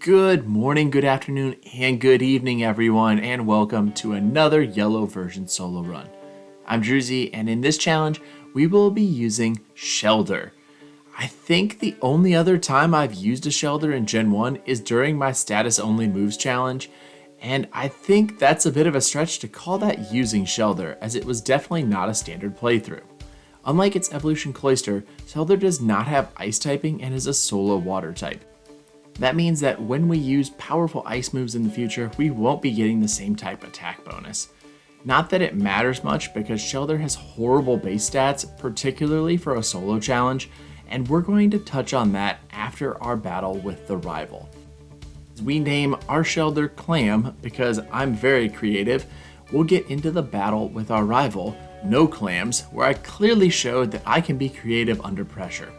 Good morning, good afternoon, and good evening, everyone, and welcome to another yellow version solo run. I'm Droozee, and in this challenge, we will be using Shellder. I think the only other time I've used a Shellder in Gen 1 is during my status only moves challenge, and I think that's a bit of a stretch to call that using Shellder, as it was definitely not a standard playthrough. Unlike its evolution Cloyster, Shellder does not have ice typing and is a solo water type. That means that when we use powerful ice moves in the future, we won't be getting the same type attack bonus. Not that it matters much because Shellder has horrible base stats, particularly for a solo challenge, and we're going to touch on that after our battle with the rival. We name our Shellder Clam because I'm very creative. We'll get into the battle with our rival, No Clams, where I clearly showed that I can be creative under pressure.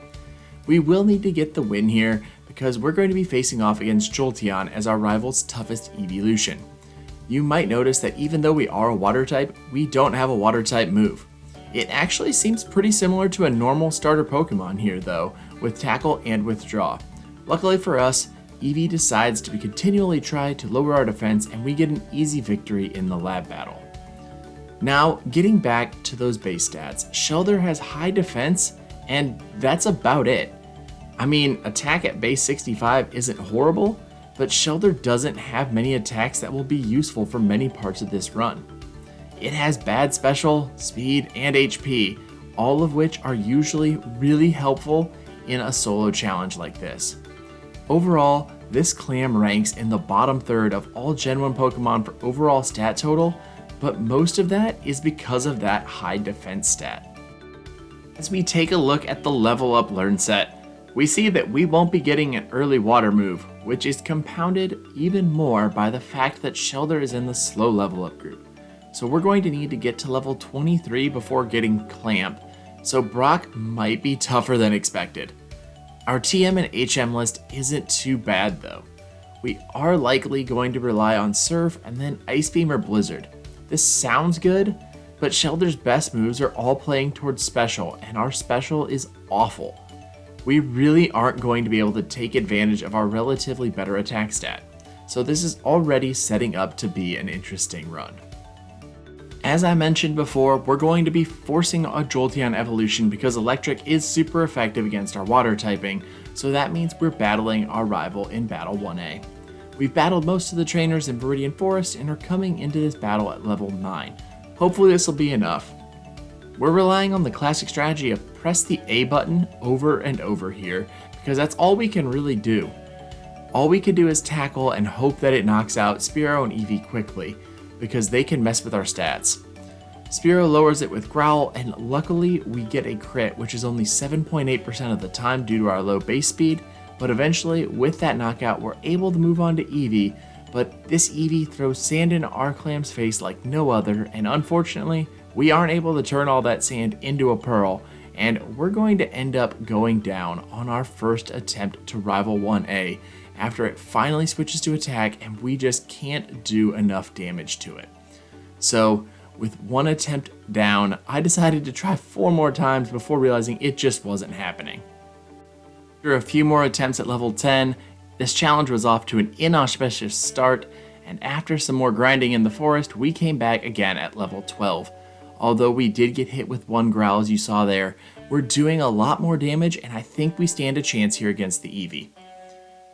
We will need to get the win here because we're going to be facing off against Jolteon as our rival's toughest Eevee-lution. You might notice that even though we are a water type, we don't have a water type move. It actually seems pretty similar to a normal starter Pokemon here though, with Tackle and Withdraw. Luckily for us, Eevee decides to continually try to lower our defense and we get an easy victory in the lab battle. Now, getting back to those base stats, Shellder has high defense and that's about it. I mean, attack at base 65 isn't horrible, but Shellder doesn't have many attacks that will be useful for many parts of this run. It has bad special, speed, and HP, all of which are usually really helpful in a solo challenge like this. Overall, this Clam ranks in the bottom third of all Gen 1 Pokemon for overall stat total, but most of that is because of that high defense stat. As we take a look at the level up learn set, we see that we won't be getting an early water move, which is compounded even more by the fact that Shellder is in the slow level up group. So we're going to need to get to level 23 before getting Clamp, so Brock might be tougher than expected. Our TM and HM list isn't too bad though. We are likely going to rely on Surf and then Ice Beam or Blizzard. This sounds good, but Shellder's best moves are all playing towards Special, and our Special is awful. We really aren't going to be able to take advantage of our relatively better attack stat, so this is already setting up to be an interesting run. As I mentioned before, we're going to be forcing a Jolteon evolution because Electric is super effective against our water typing, so that means we're battling our rival in Battle 1A. We've battled most of the trainers in Viridian Forest and are coming into this battle at level 9. Hopefully this will be enough. We're relying on the classic strategy of press the A button over and over here because that's all we can really do. All we can do is tackle and hope that it knocks out Spearow and Eevee quickly because they can mess with our stats. Spearow lowers it with Growl and luckily we get a crit, which is only 7.8% of the time due to our low base speed, but eventually with that knockout we're able to move on to Eevee, but this Eevee throws sand in our Clam's face like no other, and unfortunately we aren't able to turn all that sand into a pearl, and we're going to end up going down on our first attempt to rival 1A after it finally switches to attack and we just can't do enough damage to it. So with one attempt down, I decided to try 4 more times before realizing it just wasn't happening. After a few more attempts at level 10, this challenge was off to an inauspicious start, and after some more grinding in the forest, we came back again at level 12. Although we did get hit with 1 Growl as you saw there, we're doing a lot more damage and I think we stand a chance here against the Eevee.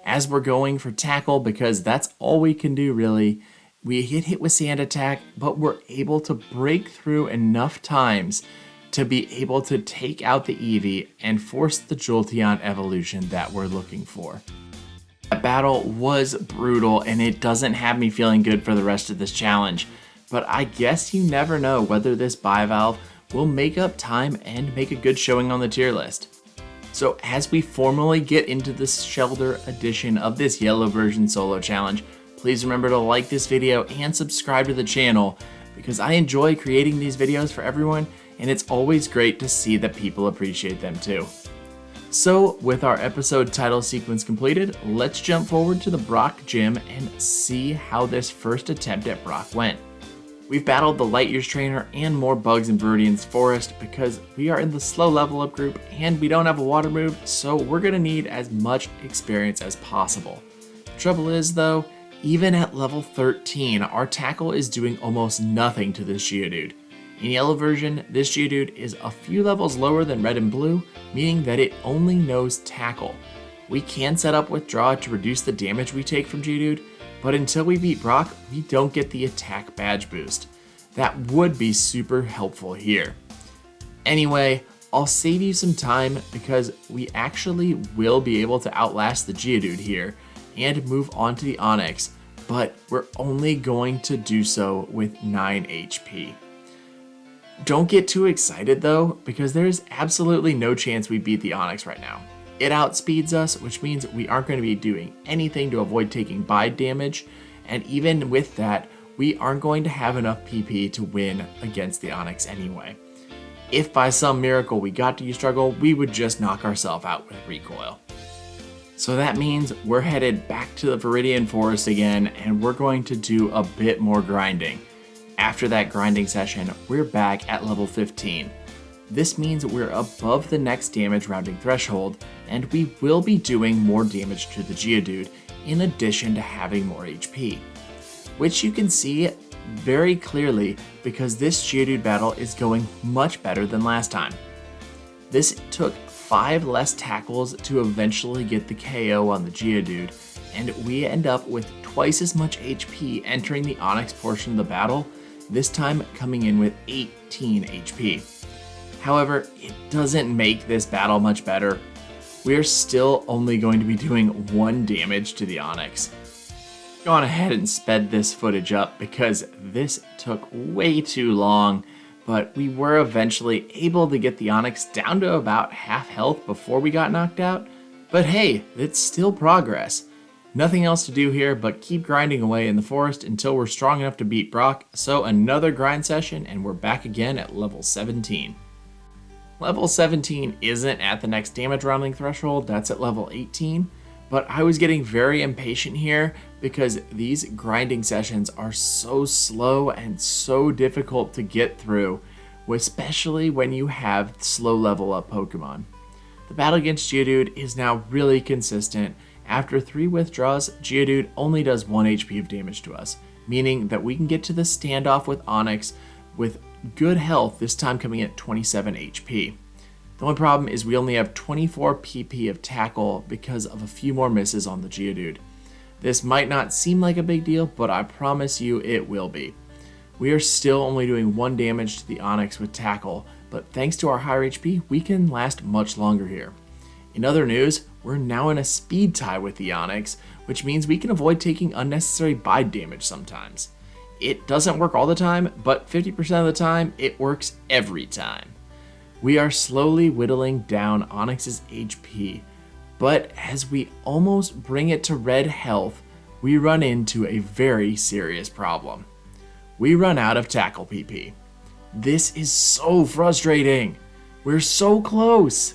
As we're going for Tackle, because that's all we can do really, we get hit with Sand Attack, but we're able to break through enough times to be able to take out the Eevee and force the Jolteon evolution that we're looking for. That battle was brutal and it doesn't have me feeling good for the rest of this challenge. But I guess you never know whether this bivalve will make up time and make a good showing on the tier list. So as we formally get into the Shellder edition of this yellow version solo challenge, please remember to like this video and subscribe to the channel because I enjoy creating these videos for everyone and it's always great to see that people appreciate them too. So with our episode title sequence completed, let's jump forward to the Brock gym and see how this first attempt at Brock went. We've battled the Light Years trainer and more bugs in Viridian's Forest because we are in the slow level up group and we don't have a water move, so we're going to need as much experience as possible. Trouble is though, even at level 13, our tackle is doing almost nothing to this Geodude. In yellow version, this Geodude is a few levels lower than red and blue, meaning that it only knows tackle. We can set up withdraw to reduce the damage we take from Geodude, but until we beat Brock, we don't get the attack badge boost. That would be super helpful here. Anyway, I'll save you some time because we actually will be able to outlast the Geodude here and move on to the Onix, but we're only going to do so with 9 HP. Don't get too excited though, because there is absolutely no chance we beat the Onix right now. It outspeeds us, which means we aren't going to be doing anything to avoid taking bide damage, and even with that, we aren't going to have enough PP to win against the Onix anyway. If by some miracle we got to use struggle, we would just knock ourselves out with recoil. So that means we're headed back to the Viridian Forest again, and we're going to do a bit more grinding. After that grinding session, we're back at level 15. This means we're above the next damage rounding threshold, and we will be doing more damage to the Geodude in addition to having more HP. Which you can see very clearly because this Geodude battle is going much better than last time. This took 5 less tackles to eventually get the KO on the Geodude, and we end up with twice as much HP entering the Onix portion of the battle, this time coming in with 18 HP. However, it doesn't make this battle much better. We are still only going to be doing 1 damage to the Onix. Gone ahead and sped this footage up because this took way too long, but we were eventually able to get the Onix down to about half health before we got knocked out. But hey, it's still progress. Nothing else to do here but keep grinding away in the forest until we're strong enough to beat Brock, so another grind session and we're back again at level 17. Level 17 isn't at the next damage rounding threshold, that's at level 18, but I was getting very impatient here because these grinding sessions are so slow and so difficult to get through, especially when you have slow level up Pokemon. The battle against Geodude is now really consistent. After 3 withdraws, Geodude only does 1 HP of damage to us, meaning that we can get to the standoff with Onix with good health, this time coming at 27 HP. The only problem is we only have 24 PP of tackle because of a few more misses on the Geodude. This might not seem like a big deal, but I promise you it will be. We are still only doing 1 damage to the Onix with tackle, but thanks to our higher HP, we can last much longer here. In other news, we're now in a speed tie with the Onix, which means we can avoid taking unnecessary bide damage sometimes. It doesn't work all the time, but 50% of the time, it works every time. We are slowly whittling down Onix's HP, but as we almost bring it to red health, we run into a very serious problem. We run out of tackle PP. This is so frustrating. We're so close.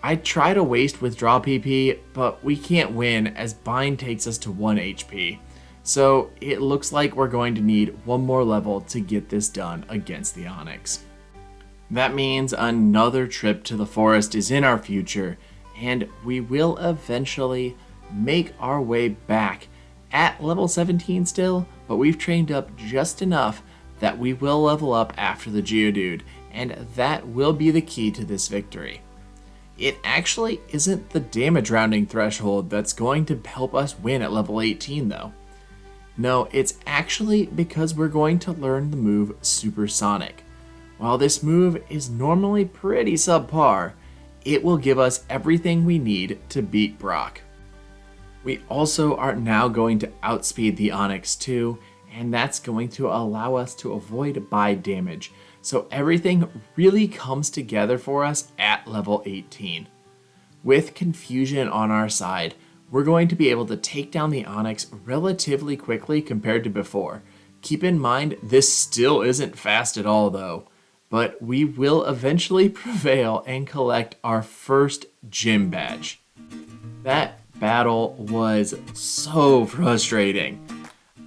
I try to waste withdraw PP, but we can't win as bind takes us to 1 HP. So it looks like we're going to need 1 more level to get this done against the Onix. That means another trip to the forest is in our future, and we will eventually make our way back at level 17 still, but we've trained up just enough that we will level up after the Geodude, and that will be the key to this victory. It actually isn't the damage rounding threshold that's going to help us win at level 18 though. No, it's actually because we're going to learn the move Supersonic. While this move is normally pretty subpar, it will give us everything we need to beat Brock. We also are now going to outspeed the Onix too, and that's going to allow us to avoid bide damage. So everything really comes together for us at level 18. With confusion on our side, we're going to be able to take down the Onix relatively quickly compared to before. Keep in mind, this still isn't fast at all though, but we will eventually prevail and collect our first gym badge. That battle was so frustrating.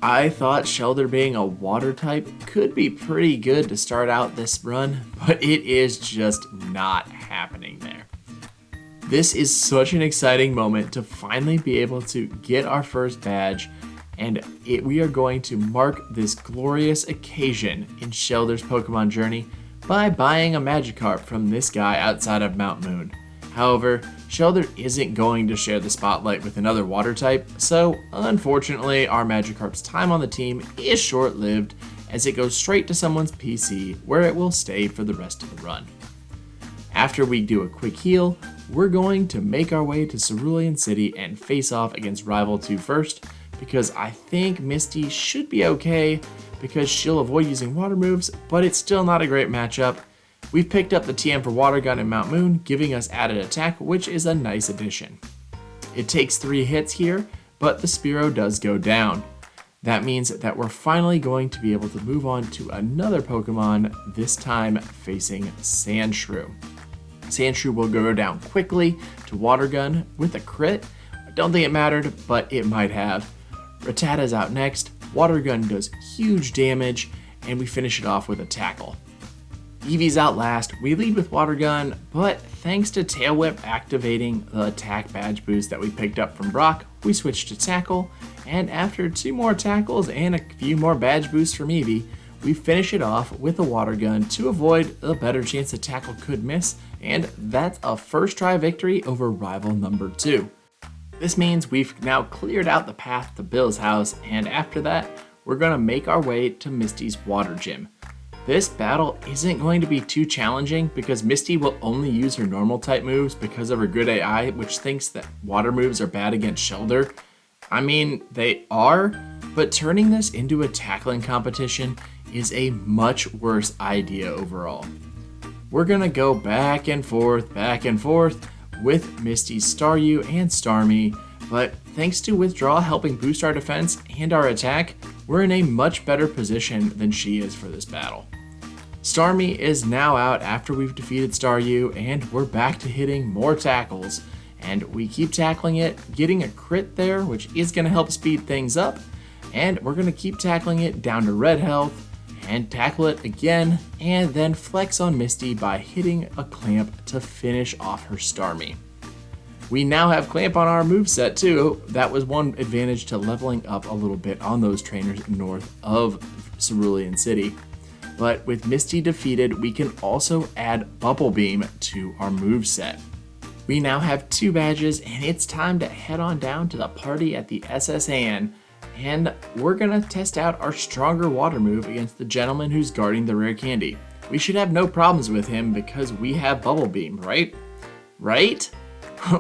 I thought Shellder being a water type could be pretty good to start out this run, but it is just not happening there. This is such an exciting moment to finally be able to get our first badge, and we are going to mark this glorious occasion in Shellder's Pokemon journey by buying a Magikarp from this guy outside of Mount Moon. However, Shellder isn't going to share the spotlight with another water type, so unfortunately our Magikarp's time on the team is short-lived as it goes straight to someone's PC where it will stay for the rest of the run. After we do a quick heal, we're going to make our way to Cerulean City and face off against Rival 2 first, because I think Misty should be okay because she'll avoid using water moves, but it's still not a great matchup. We've picked up the TM for Water Gun in Mount Moon, giving us added attack, which is a nice addition. It takes 3 hits here, but the Spearow does go down. That means that we're finally going to be able to move on to another Pokemon, this time facing Sandshrew. Sandshrew will go down quickly to Water Gun with a crit. I don't think it mattered, but it might have. Rattata's out next. Water Gun does huge damage, and we finish it off with a Tackle. Eevee's out last. We lead with Water Gun, but thanks to Tail Whip activating the attack badge boost that we picked up from Brock, we switched to Tackle, and after 2 more tackles and a few more badge boosts from Eevee, we finish it off with a Water Gun to avoid a better chance the Tackle could miss, and that's a first try victory over rival number 2. This means we've now cleared out the path to Bill's house, and after that, we're going to make our way to Misty's Water Gym. This battle isn't going to be too challenging because Misty will only use her normal type moves because of her good AI, which thinks that water moves are bad against Shellder. I mean, they are, but turning this into a tackling competition is a much worse idea overall. We're gonna go back and forth with Misty's Staryu and Starmie, but thanks to Withdraw helping boost our defense and our attack, we're in a much better position than she is for this battle. Starmie is now out after we've defeated Staryu, and we're back to hitting more tackles, and we keep tackling it, getting a crit there, which is gonna help speed things up, and we're gonna keep tackling it down to red health, and tackle it again, and then flex on Misty by hitting a Clamp to finish off her Starmie. We now have Clamp on our moveset too. That was one advantage to leveling up a little bit on those trainers north of Cerulean City. But with Misty defeated, we can also add Bubble Beam to our moveset. We now have 2 badges, and it's time to head on down to the party at the SSAN, and we're gonna test out our stronger water move against the gentleman who's guarding the rare candy. We should have no problems with him because we have Bubble Beam, right? Right?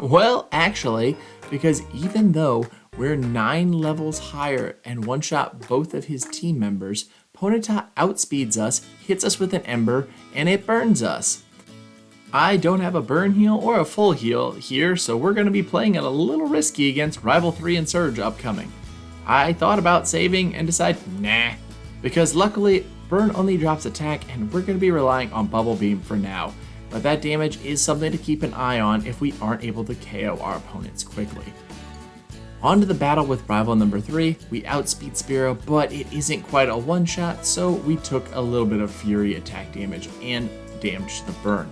Well, actually, because even though we're 9 levels higher and one-shot both of his team members, Ponyta outspeeds us, hits us with an Ember, and it burns us. I don't have a burn heal or a full heal here, so we're going to be playing it a little risky against Rival 3 and Surge upcoming. I thought about saving and decided, nah, because luckily burn only drops attack and we're going to be relying on Bubble Beam for now, but that damage is something to keep an eye on if we aren't able to KO our opponents quickly. On to the battle with rival number 3, we outspeed Spearow, but it isn't quite a one-shot, so we took a little bit of Fury attack damage and damage to the burn.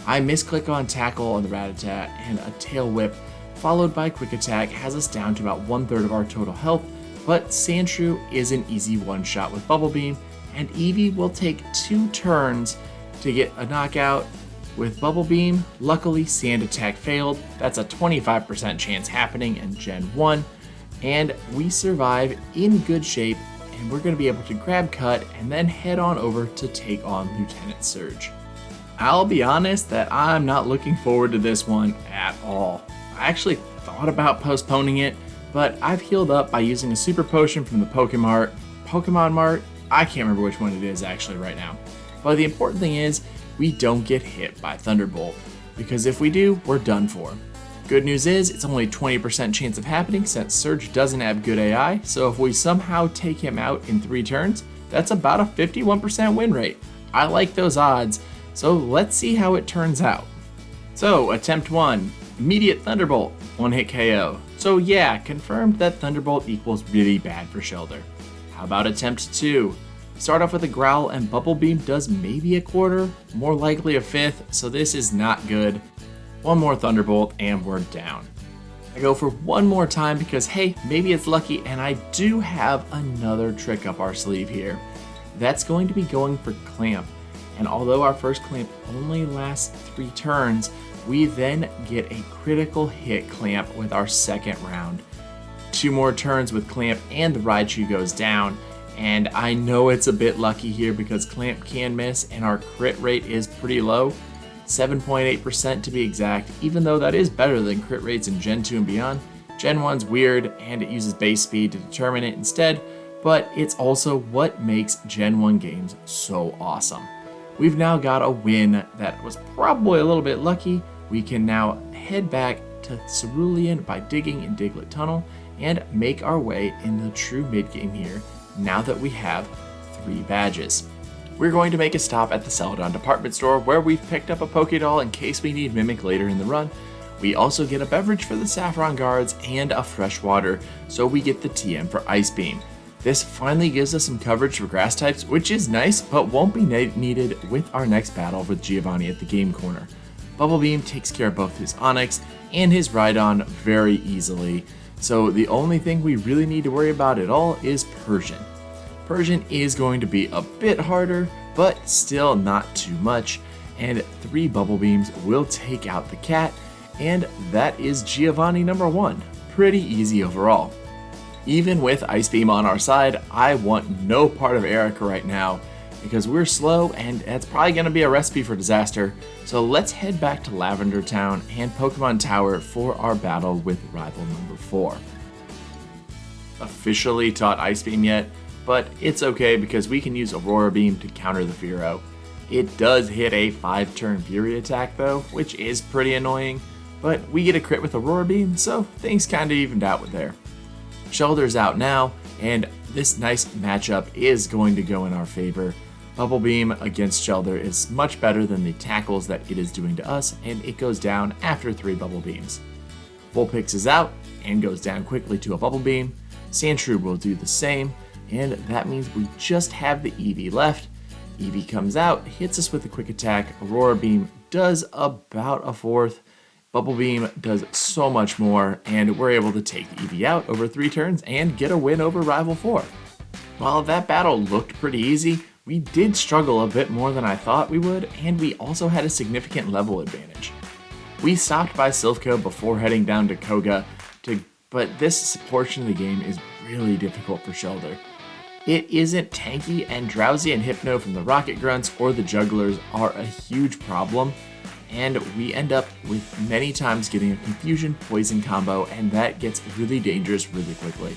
I misclick on Tackle on the Rattata, and a Tail Whip, followed by Quick Attack, has us down to about 1/3 of our total health, but Sandshrew is an easy one-shot with Bubble Beam, and Eevee will take 2 turns to get a knockout with Bubble Beam. Luckily, Sand Attack failed. That's a 25% chance happening in Gen 1, and we survive in good shape, and we're going to be able to grab Cut and then head on over to take on Lieutenant Surge. I'll be honest that I'm not looking forward to this one at all. I actually thought about postponing it, but I've healed up by using a super potion from the Pokemon Mart. I can't remember which one it is actually right now. But the important thing is we don't get hit by Thunderbolt, because if we do, we're done for. Good news is it's only 20% chance of happening since Surge doesn't have good AI, so if we somehow take him out in 3 turns, that's about a 51% win rate. I like those odds, so let's see how it turns out. So, attempt 1, immediate Thunderbolt, 1-hit KO. So yeah, confirmed that Thunderbolt equals really bad for Shellder. How about attempt 2? Start off with a Growl and Bubble Beam does maybe a 1/4, more likely a 1/5, so this is not good. One more Thunderbolt and we're down. I go for one more time because hey, maybe it's lucky and I do have another trick up our sleeve here. That's going to be going for Clamp. And although our first Clamp only lasts 3 turns, we then get a critical hit Clamp with our second round. 2 more turns with Clamp and the Raichu goes down. And I know it's a bit lucky here because Clamp can miss and our crit rate is pretty low. 7.8% to be exact, even though that is better than crit rates in Gen 2 and beyond. Gen 1's weird and it uses base speed to determine it instead, but it's also what makes Gen 1 games so awesome. We've now got a win that was probably a little bit lucky. We can now head back to Cerulean by digging in Diglett Tunnel and make our way in the true mid-game here now that we have 3 badges. We're going to make a stop at the Celadon department store where we've picked up a Pokédoll in case we need Mimic later in the run. We also get a beverage for the Saffron guards and a fresh water, so we get the TM for Ice Beam. This finally gives us some coverage for grass types, which is nice, but won't be needed with our next battle with Giovanni at the game corner. Bubble Beam takes care of both his Onix and his Rhydon very easily, so the only thing we really need to worry about at all is Persian. Persian is going to be a bit harder, but still not too much, and 3 Bubble Beams will take out the cat, and that is Giovanni number 1. Pretty easy overall. Even with Ice Beam on our side, I want no part of Erica right now, because we're slow and that's probably going to be a recipe for disaster, so let's head back to Lavender Town and Pokemon Tower for our battle with rival number 4. Officially taught Ice Beam yet? But it's okay because we can use Aurora Beam to counter the Fearow. It does hit a 5-turn Fury attack though, which is pretty annoying, but we get a crit with Aurora Beam, so things kinda evened out with there. Shellder's out now, and this nice matchup is going to go in our favor. Bubble Beam against Shellder is much better than the tackles that it is doing to us, and it goes down after 3 Bubble Beams. Vulpix is out, and goes down quickly to a Bubble Beam. Sandshrew will do the same, and that means we just have the Eevee left. Eevee comes out, hits us with a quick attack. Aurora Beam does about a 4th. Bubble Beam does so much more, and we're able to take the Eevee out over 3 turns and get a win over Rival 4. While that battle looked pretty easy, we did struggle a bit more than I thought we would, and we also had a significant level advantage. We stopped by Silphco before heading down to Koga, but this portion of the game is really difficult for Shellder. It isn't tanky, and Droozee and Hypno from the Rocket Grunts or the Jugglers are a huge problem, and we end up with many times getting a Confusion Poison combo, and that gets really dangerous really quickly.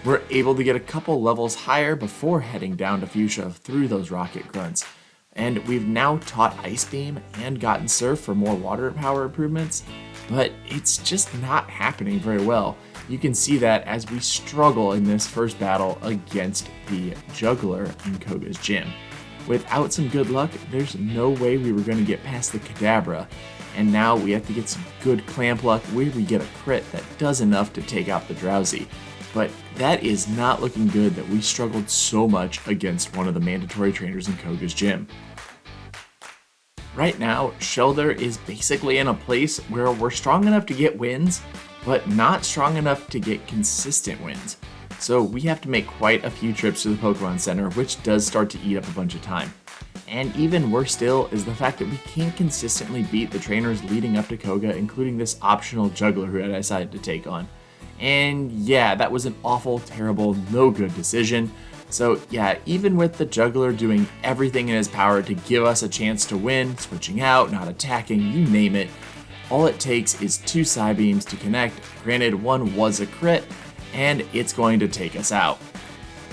We're able to get a couple levels higher before heading down to Fuchsia through those Rocket Grunts, and we've now taught Ice Beam and gotten Surf for more water power improvements, but it's just not happening very well. You can see that as we struggle in this first battle against the Juggler in Koga's gym. Without some good luck, there's no way we were going to get past the Kadabra, and now we have to get some good Clamp luck where we get a crit that does enough to take out the Droozee. But that is not looking good that we struggled so much against one of the mandatory trainers in Koga's gym. Right now, Shellder is basically in a place where we're strong enough to get wins, but not strong enough to get consistent wins. So we have to make quite a few trips to the Pokemon Center, which does start to eat up a bunch of time. And even worse still is the fact that we can't consistently beat the trainers leading up to Koga, including this optional Juggler who I decided to take on. And yeah, that was an awful, terrible, no good decision. So yeah, even with the Juggler doing everything in his power to give us a chance to win, switching out, not attacking, you name it, all it takes is 2 Psybeams to connect. Granted, one was a crit, and it's going to take us out.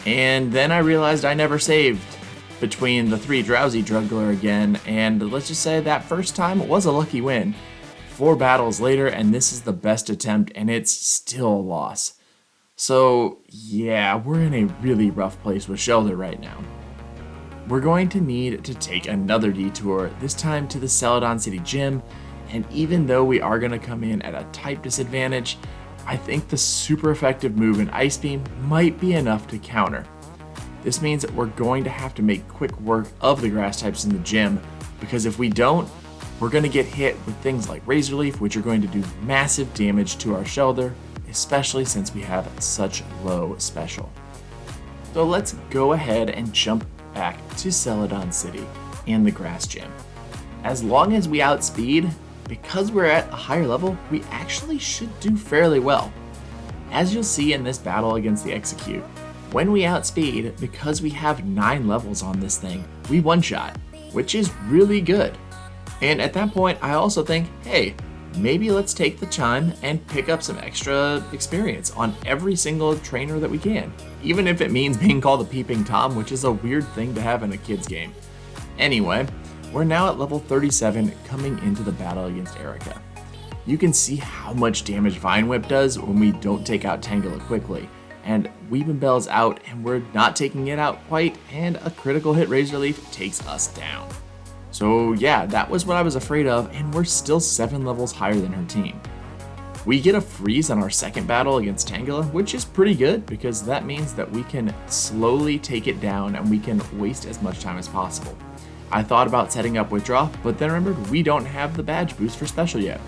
And then I realized I never saved between the 3 Drouzee Juggler again, and let's just say that first time it was a lucky win. 4 battles later, and this is the best attempt, and it's still a loss. So yeah, we're in a really rough place with Shellder right now. We're going to need to take another detour, this time to the Celadon City Gym, and even though we are going to come in at a type disadvantage, I think the super effective move in Ice Beam might be enough to counter. This means that we're going to have to make quick work of the grass types in the gym, because if we don't, we're going to get hit with things like Razor Leaf, which are going to do massive damage to our Shellder, especially since we have such low special. So let's go ahead and jump back to Celadon City and the Grass Gym. As long as we outspeed, because we're at a higher level, we actually should do fairly well. As you'll see in this battle against the Execute, when we outspeed, because we have 9 levels on this thing, we one-shot, which is really good. And at that point, I also think, hey, maybe let's take the time and pick up some extra experience on every single trainer that we can, even if it means being called a Peeping Tom, which is a weird thing to have in a kid's game. Anyway, we're now at level 37 coming into the battle against Erica. You can see how much damage Vine Whip does when we don't take out Tangela quickly, and Weepin' Bell's out and we're not taking it out quite, and a critical hit Razor Leaf takes us down. So yeah, that was what I was afraid of, and we're still 7 levels higher than her team. We get a freeze on our second battle against Tangela, which is pretty good because that means that we can slowly take it down and we can waste as much time as possible. I thought about setting up Withdraw, but then remembered we don't have the badge boost for special yet.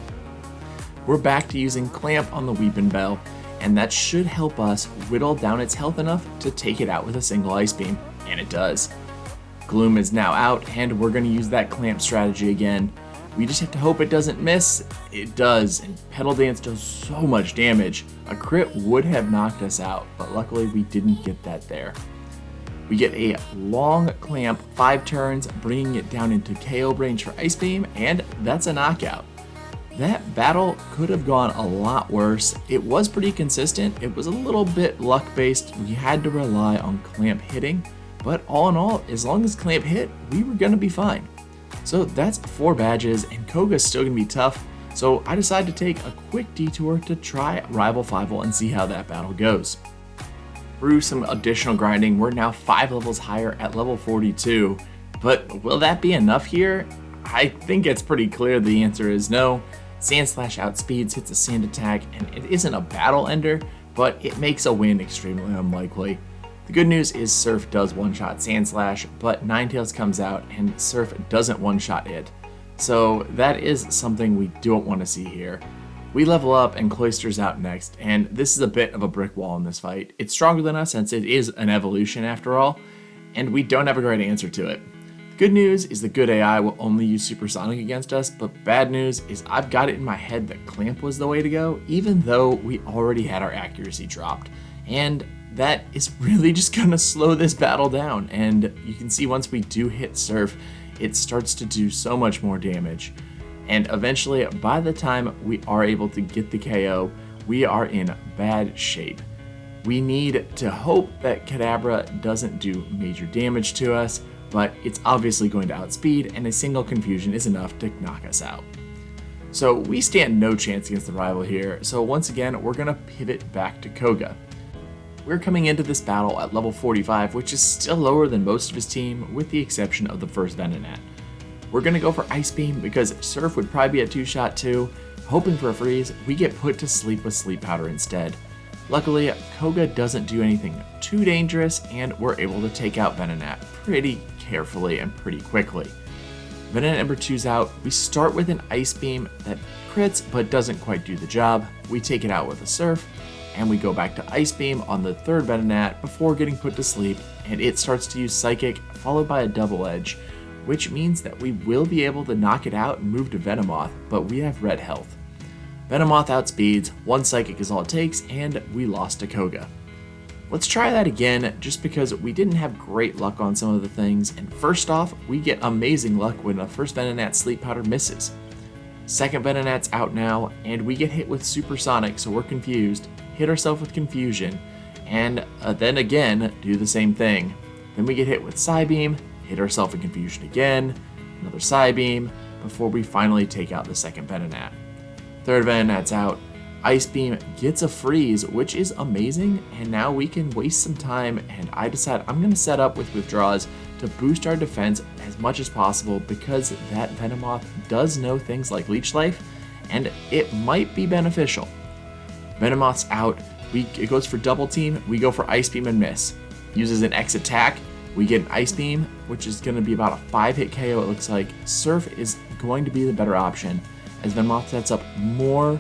We're back to using Clamp on the Weepin' Bell, and that should help us whittle down its health enough to take it out with a single Ice Beam, and it does. Gloom is now out, and we're going to use that Clamp strategy again. We just have to hope it doesn't miss. It does, and Petal Dance does so much damage. A crit would have knocked us out, but luckily we didn't get that there. We get a long Clamp, 5 turns, bringing it down into KO range for Ice Beam, and that's a knockout. That battle could have gone a lot worse. It was pretty consistent. It was a little bit luck-based. We had to rely on Clamp hitting. But all in all, as long as Clamp hit, we were going to be fine. So that's 4 badges, and Koga's still going to be tough, so I decided to take a quick detour to try Rival Fivel and see how that battle goes. Through some additional grinding, we're now 5 levels higher at level 42, but will that be enough here? I think it's pretty clear the answer is no. Sand Slash outspeeds, hits a sand attack, and it isn't a battle ender, but it makes a win extremely unlikely. The good news is Surf does one-shot Sand Slash, but Ninetales comes out and Surf doesn't one-shot it. So that is something we don't want to see here. We level up and Cloyster's out next, and this is a bit of a brick wall in this fight. It's stronger than us since it is an evolution after all, and we don't have a great answer to it. The good news is the good AI will only use Supersonic against us, but bad news is I've got it in my head that Clamp was the way to go, even though we already had our accuracy dropped. And that is really just gonna slow this battle down, and you can see once we do hit Surf, it starts to do so much more damage. And eventually, by the time we are able to get the KO, we are in bad shape. We need to hope that Kadabra doesn't do major damage to us, but it's obviously going to outspeed, and a single confusion is enough to knock us out. So we stand no chance against the rival here, so once again, we're gonna pivot back to Koga. We're coming into this battle at level 45, which is still lower than most of his team, with the exception of the first Venonat. We're going to go for Ice Beam because Surf would probably be a 2-shot too. Hoping for a freeze, we get put to sleep with Sleep Powder instead. Luckily, Koga doesn't do anything too dangerous, and we're able to take out Venonat pretty carefully and pretty quickly. Venonat number 2's out. We start with an Ice Beam that crits but doesn't quite do the job. We take it out with a Surf, and we go back to Ice Beam on the third Venonat before getting put to sleep, and it starts to use Psychic, followed by a Double Edge, which means that we will be able to knock it out and move to Venomoth, but we have red health. Venomoth outspeeds, 1 Psychic is all it takes, and we lost to Koga. Let's try that again, just because we didn't have great luck on some of the things, and first off, we get amazing luck when the first Venonat Sleep Powder misses. Second Venonat's out now, and we get hit with Supersonic, so we're confused, hit ourselves with Confusion, and then again, do the same thing. Then we get hit with Psybeam, hit ourselves in Confusion again, another Psybeam, before we finally take out the second Venonat. Third Venonat's out, Ice Beam gets a freeze, which is amazing, and now we can waste some time, and I decide I'm going to set up with withdraws to boost our defense as much as possible, because that Venomoth does know things like Leech Life, and it might be beneficial. Venomoth's out, it goes for Double Team, we go for Ice Beam and miss. Uses an X attack, we get an Ice Beam, which is going to be about a 5-hit KO it looks like. Surf is going to be the better option, as Venomoth sets up more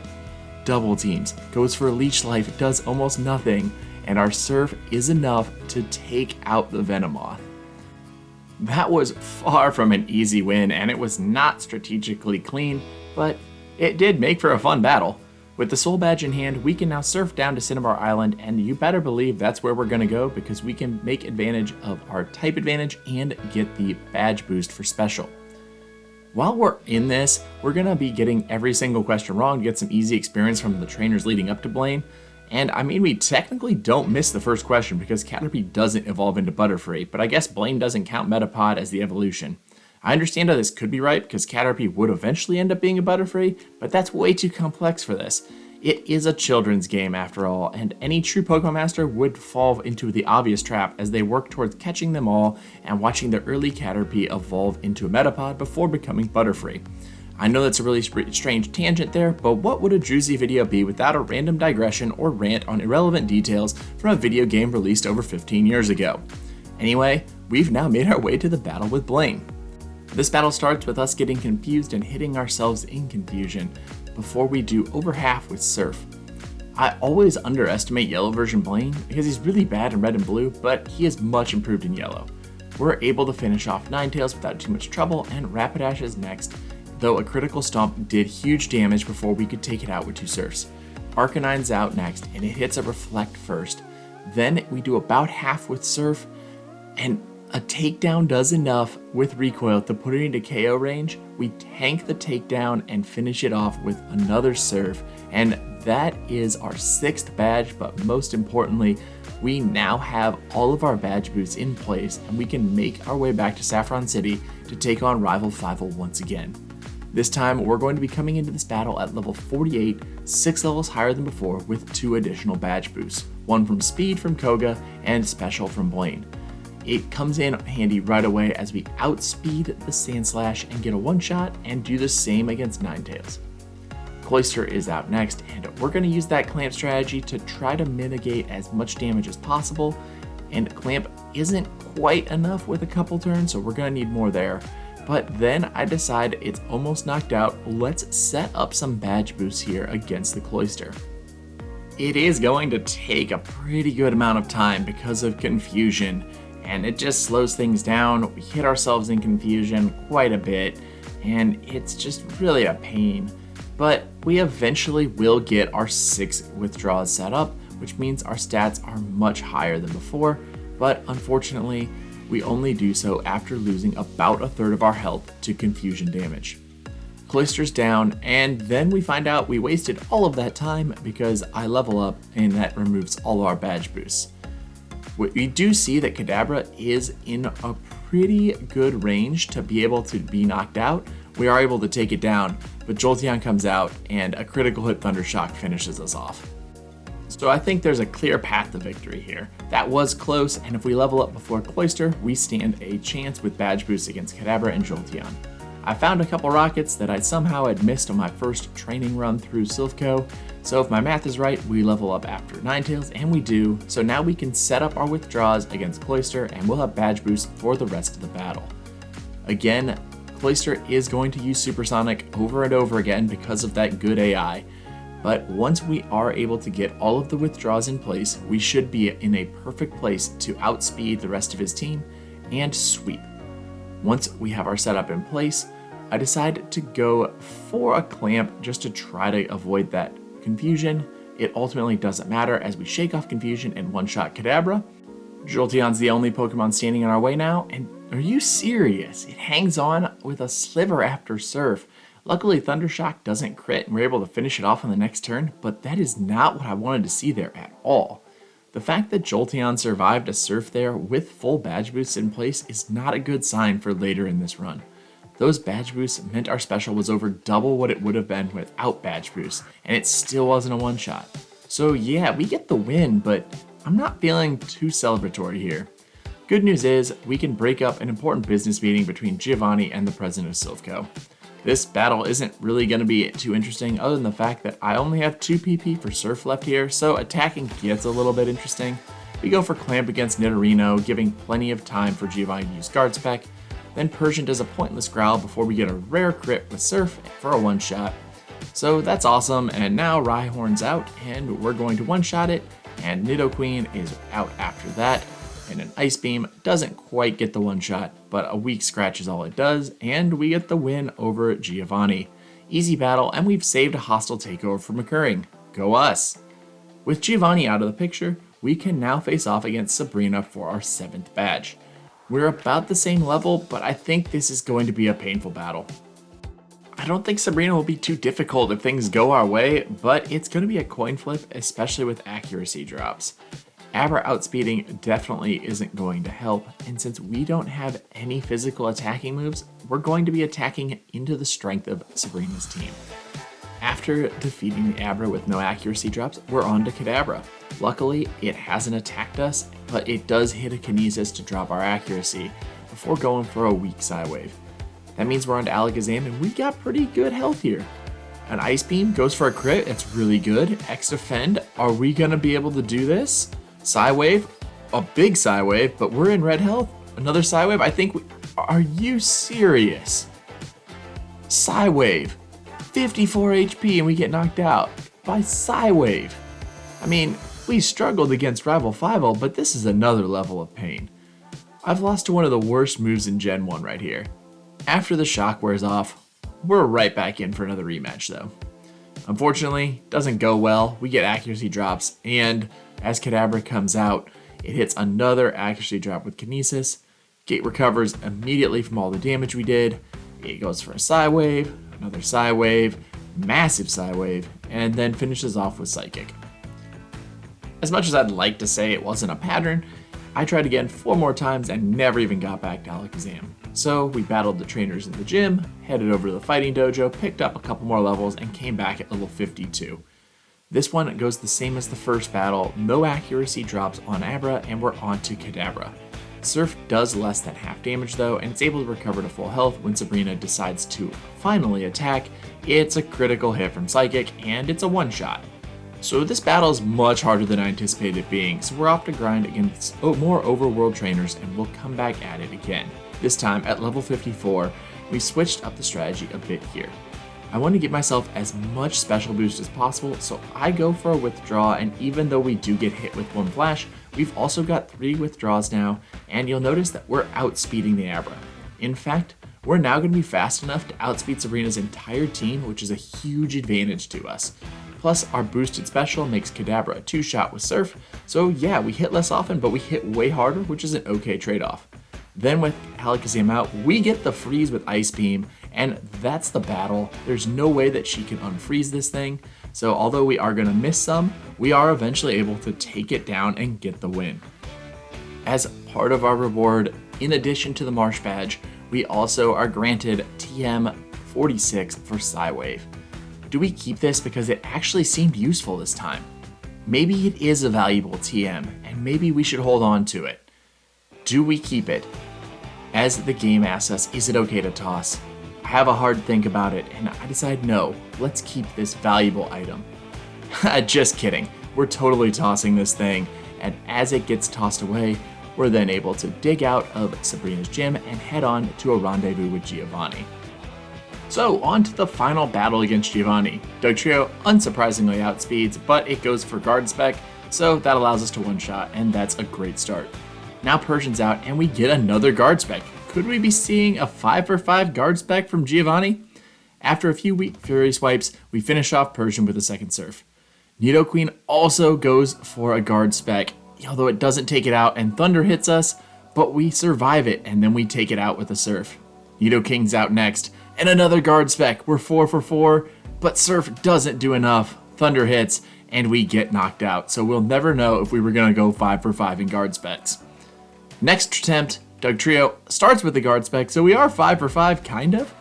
double teams, goes for leech life, does almost nothing, and our Surf is enough to take out the Venomoth. That was far from an easy win, and it was not strategically clean, but it did make for a fun battle. With the Soul Badge in hand, we can now surf down to Cinnabar Island, and you better believe that's where we're going to go because we can make advantage of our type advantage and get the badge boost for special. While we're in this, we're going to be getting every single question wrong to get some easy experience from the trainers leading up to Blaine. And I mean, we technically don't miss the first question because Caterpie doesn't evolve into Butterfree, but I guess Blaine doesn't count Metapod as the evolution. I understand how this could be right because Caterpie would eventually end up being a Butterfree, but that's way too complex for this. It is a children's game after all, and any true Pokemon Master would fall into the obvious trap as they work towards catching them all and watching the early Caterpie evolve into a Metapod before becoming Butterfree. I know that's a really strange tangent there, but what would a Droozee video be without a random digression or rant on irrelevant details from a video game released over 15 years ago? Anyway, we've now made our way to the battle with Blaine. This battle starts with us getting confused and hitting ourselves in confusion before we do over half with Surf. I always underestimate Yellow version Blaine because he's really bad in Red and Blue, but he is much improved in Yellow. We're able to finish off Ninetales without too much trouble, and Rapidash is next, though a critical stomp did huge damage before we could take it out with 2 Surfs. Arcanine's out next, and it hits a Reflect first. Then we do about half with Surf, and a takedown does enough with recoil to put it into KO range. We tank the takedown and finish it off with another Surf, and that is our 6th badge, but most importantly, we now have all of our badge boosts in place and we can make our way back to Saffron City to take on rival Fievel once again. This time, we're going to be coming into this battle at level 48, 6 levels higher than before with 2 additional badge boosts, one from Speed from Koga and Special from Blaine. It comes in handy right away as we outspeed the Sandslash and get a one-shot and do the same against Ninetales. Cloyster is out next, and we're going to use that Clamp strategy to try to mitigate as much damage as possible, and Clamp isn't quite enough with a couple turns, so we're going to need more there. But then I decide it's almost knocked out, let's set up some badge boosts here against the Cloyster. It is going to take a pretty good amount of time because of confusion, and it just slows things down. We hit ourselves in confusion quite a bit, and it's just really a pain. But we eventually will get our 6 withdrawals set up, which means our stats are much higher than before, but unfortunately, we only do so after losing about a third of our health to confusion damage. Cloyster's down, and then we find out we wasted all of that time because I level up and that removes all our badge boosts. We do see that Kadabra is in a pretty good range to be able to be knocked out. We are able to take it down, but Jolteon comes out and a critical hit Thundershock finishes us off. So I think there's a clear path to victory here. That was close, and if we level up before Cloyster, we stand a chance with badge boosts against Kadabra and Jolteon. I found a couple rockets that I somehow had missed on my first training run through Silphco, so if my math is right, we level up after Ninetales, and we do, so now we can set up our withdraws against Cloyster and we'll have badge boosts for the rest of the battle. Again, Cloyster is going to use Supersonic over and over again because of that good AI, but once we are able to get all of the withdraws in place, we should be in a perfect place to outspeed the rest of his team and sweep. Once we have our setup in place, I decided to go for a Clamp just to try to avoid that confusion. It ultimately doesn't matter as we shake off confusion and one-shot Kadabra. Jolteon's the only Pokemon standing in our way now, and are you serious? It hangs on with a sliver after Surf. Luckily, Thundershock doesn't crit and we're able to finish it off on the next turn, but that is not what I wanted to see there at all. The fact that Jolteon survived a Surf there with full badge boosts in place is not a good sign for later in this run. Those badge boosts meant our special was over double what it would have been without badge boosts, and it still wasn't a one-shot. So yeah, we get the win, but I'm not feeling too celebratory here. Good news is, we can break up an important business meeting between Giovanni and the president of Silphco. This battle isn't really going to be too interesting other than the fact that I only have 2 PP for Surf left here, so attacking gets a little bit interesting. We go for Clamp against Nidorino, giving plenty of time for Giovanni to use Guard Spec. Then Persian does a pointless growl before we get a rare crit with Surf for a one-shot. So that's awesome, and now Rhyhorn's out, and we're going to one-shot it, and Nidoqueen is out after that, and an Ice Beam doesn't quite get the one-shot, but a weak scratch is all it does, and we get the win over Giovanni. Easy battle, and we've saved a hostile takeover from occurring. Go us! With Giovanni out of the picture, we can now face off against Sabrina for our 7th badge. We're about the same level, but I think this is going to be a painful battle. I don't think Sabrina will be too difficult if things go our way, but it's going to be a coin flip, especially with accuracy drops. Abra outspeeding definitely isn't going to help, and since we don't have any physical attacking moves, we're going to be attacking into the strength of Sabrina's team. After defeating the Abra with no accuracy drops, we're on to Kadabra. Luckily, it hasn't attacked us, but it does hit a Kinesis to drop our accuracy before going for a weak Psywave. That means we're on to Alakazam, and we got pretty good health here. An Ice Beam goes for a crit, it's really good. X Defend, are we gonna be able to do this? Psywave, a big Psywave, but we're in red health. Another Psywave, I think are you serious? Psywave, 54 HP and we get knocked out by Psywave. I mean, we struggled against Rival 5-0, but this is another level of pain. I've lost to one of the worst moves in Gen 1 right here. After the shock wears off, we're right back in for another rematch though. Unfortunately, doesn't go well. We get accuracy drops, and as Kadabra comes out, it hits another accuracy drop with Kinesis. Gate recovers immediately from all the damage we did. It goes for a Psywave, another Psywave, massive Psywave, and then finishes off with Psychic. As much as I'd like to say it wasn't a pattern, I tried again 4 more times and never even got back to Alakazam. So we battled the trainers in the gym, headed over to the fighting dojo, picked up a couple more levels, and came back at level 52. This one goes the same as the first battle, no accuracy drops on Abra, and we're on to Kadabra. Surf does less than half damage though, and it's able to recover to full health when Sabrina decides to finally attack. It's a critical hit from Psychic, and it's a one-shot. So this battle is much harder than I anticipated it being, so we're off to grind against more overworld trainers, and we'll come back at it again. This time, at level 54, we switched up the strategy a bit here. I want to give myself as much special boost as possible, so I go for a withdraw, and even though we do get hit with one flash, we've also got 3 withdraws now, and you'll notice that we're outspeeding the Abra. In fact, we're now going to be fast enough to outspeed Sabrina's entire team, which is a huge advantage to us. Plus, our boosted special makes Kadabra a 2-shot with Surf, so yeah, we hit less often, but we hit way harder, which is an okay trade-off. Then with Alakazam out, we get the freeze with Ice Beam, and that's the battle. There's no way that she can unfreeze this thing, so although we are going to miss some, we are eventually able to take it down and get the win. As part of our reward, in addition to the Marsh Badge, we also are granted TM46 for Psywave. Do we keep this because it actually seemed useful this time? Maybe it is a valuable TM, and maybe we should hold on to it. Do we keep it? As the game asks us, is it okay to toss? I have a hard think about it, and I decide no, let's keep this valuable item. Just kidding, we're totally tossing this thing, and as it gets tossed away, we're then able to dig out of Sabrina's gym and head on to a rendezvous with Giovanni. So on to the final battle against Giovanni. Dugtrio unsurprisingly outspeeds, but it goes for guard spec, so that allows us to one-shot, and that's a great start. Now Persian's out, and we get another guard spec. Could we be seeing a 5-for-5 guard spec from Giovanni? After a few weak Fury swipes, we finish off Persian with a second Surf. Nidoqueen also goes for a guard spec, although it doesn't take it out and Thunder hits us, but we survive it and then we take it out with a Surf. Nidoking's out next, and another guard spec. We're 4-for-4, but Surf doesn't do enough. Thunder hits, and we get knocked out, so we'll never know if we were going to go 5-for-5 in guard specs. Next attempt, Dugtrio starts with the guard spec, so we are 5-for-5, kind of?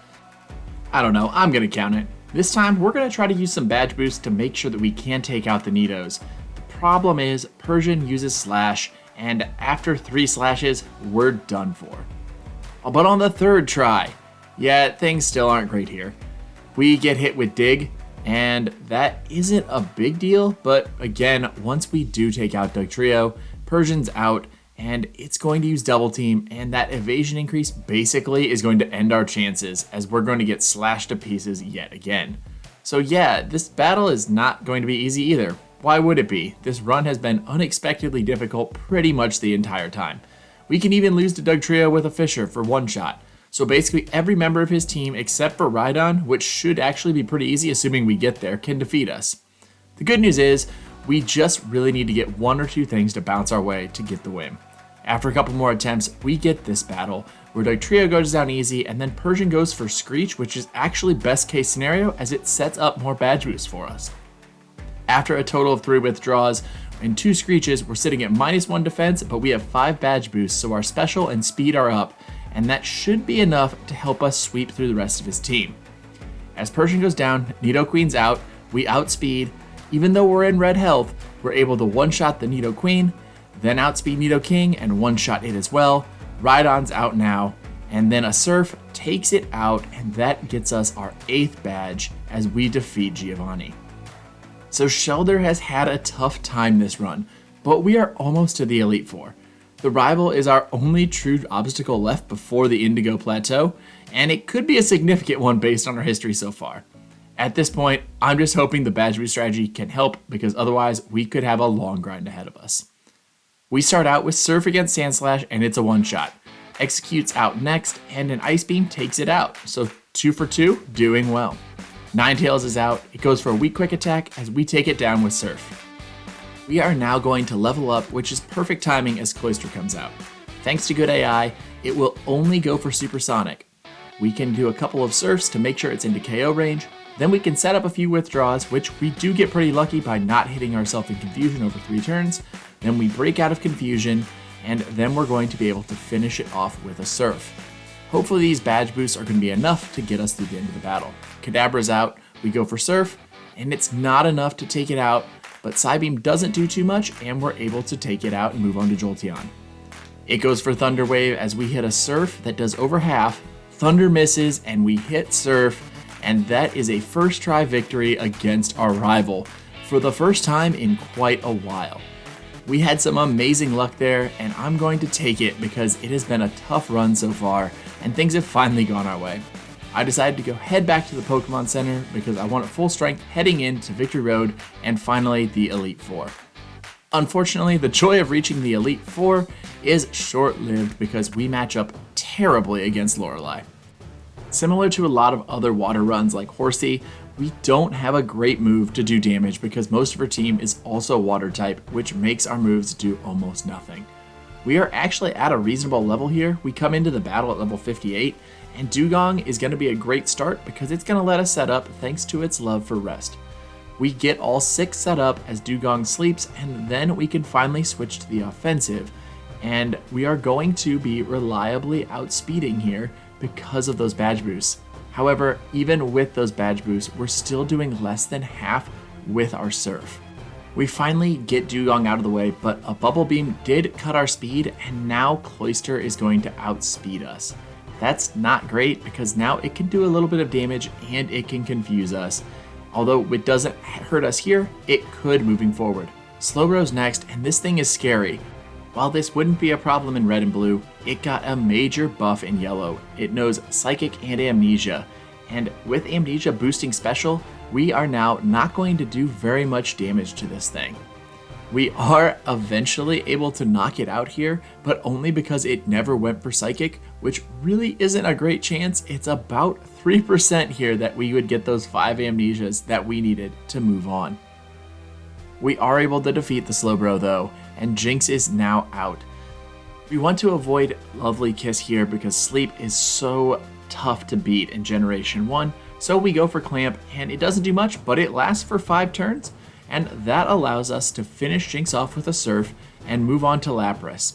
I don't know, I'm going to count it. This time, we're going to try to use some badge boost to make sure that we can take out the Nidos. The problem is, Persian uses Slash, and after 3 slashes, we're done for. But on the third try, yeah, things still aren't great here. We get hit with Dig, and that isn't a big deal, but again, once we do take out Dugtrio, Persian's out, and it's going to use double team, and that evasion increase basically is going to end our chances as we're going to get slashed to pieces yet again. So yeah, this battle is not going to be easy either. Why would it be? This run has been unexpectedly difficult pretty much the entire time. We can even lose to Dugtrio with a Fisher for one shot. So basically every member of his team except for Rhydon, which should actually be pretty easy assuming we get there, can defeat us. The good news is, we just really need to get one or two things to bounce our way to get the win. After a couple more attempts, we get this battle, where Dugtrio goes down easy, and then Persian goes for Screech, which is actually best case scenario as it sets up more badge boosts for us. After a total of 3 withdraws and 2 Screeches, we're sitting at -1 defense, but we have 5 badge boosts, so our special and speed are up, and that should be enough to help us sweep through the rest of his team. As Persian goes down, Nidoqueen's out, we outspeed. Even though we're in red health, we're able to one-shot the Nidoqueen, then outspeed Nidoking and one-shot it as well. Rhydon's out now, and then a Surf takes it out, and that gets us our 8th badge as we defeat Giovanni. So Shellder has had a tough time this run, but we are almost to the Elite Four. The rival is our only true obstacle left before the Indigo Plateau, and it could be a significant one based on our history so far. At this point, I'm just hoping the badge boost strategy can help, because otherwise we could have a long grind ahead of us. We start out with Surf against Sandslash, and it's a one-shot. Executes out next, and an Ice Beam takes it out, so 2 for 2, doing well. Ninetales is out, it goes for a weak quick attack as we take it down with Surf. We are now going to level up, which is perfect timing as Cloyster comes out. Thanks to good AI, it will only go for Supersonic. We can do a couple of Surfs to make sure it's into KO range, then we can set up a few withdraws, which we do get pretty lucky by not hitting ourselves in Confusion over 3 turns. Then we break out of Confusion, and then we're going to be able to finish it off with a Surf. Hopefully these badge boosts are going to be enough to get us through the end of the battle. Kadabra's out, we go for Surf, and it's not enough to take it out, but Psybeam doesn't do too much, and we're able to take it out and move on to Jolteon. It goes for Thunder Wave as we hit a Surf that does over half, Thunder misses, and we hit Surf, and that is a first try victory against our rival for the first time in quite a while. We had some amazing luck there, and I'm going to take it because it has been a tough run so far, and things have finally gone our way. I decided to go head back to the Pokemon Center because I want full strength heading into Victory Road and finally the Elite Four. Unfortunately, the joy of reaching the Elite Four is short-lived because we match up terribly against Lorelei. Similar to a lot of other water runs like Horsey, we don't have a great move to do damage because most of our team is also water type, which makes our moves do almost nothing. We are actually at a reasonable level here. We come into the battle at level 58, and Dugong is going to be a great start because it's going to let us set up thanks to its love for rest. We get all 6 set up as Dugong sleeps, and then we can finally switch to the offensive, and we are going to be reliably outspeeding here because of those badge boosts. However, even with those badge boosts, we're still doing less than half with our Surf. We finally get Dugong out of the way, but a Bubble Beam did cut our speed, and now Cloyster is going to outspeed us. That's not great because now it can do a little bit of damage and it can confuse us. Although it doesn't hurt us here, it could moving forward. Slowbro's next, and this thing is scary. While this wouldn't be a problem in red and blue, it got a major buff in yellow. It knows Psychic and Amnesia, and with Amnesia boosting special, we are now not going to do very much damage to this thing. We are eventually able to knock it out here, but only because it never went for Psychic, which really isn't a great chance. It's about 3% here that we would get those 5 Amnesias that we needed to move on. We are able to defeat the Slowbro though, and Jinx is now out. We want to avoid Lovely Kiss here because Sleep is so tough to beat in Generation 1, so we go for Clamp, and it doesn't do much, but it lasts for 5 turns, and that allows us to finish Jinx off with a Surf and move on to Lapras.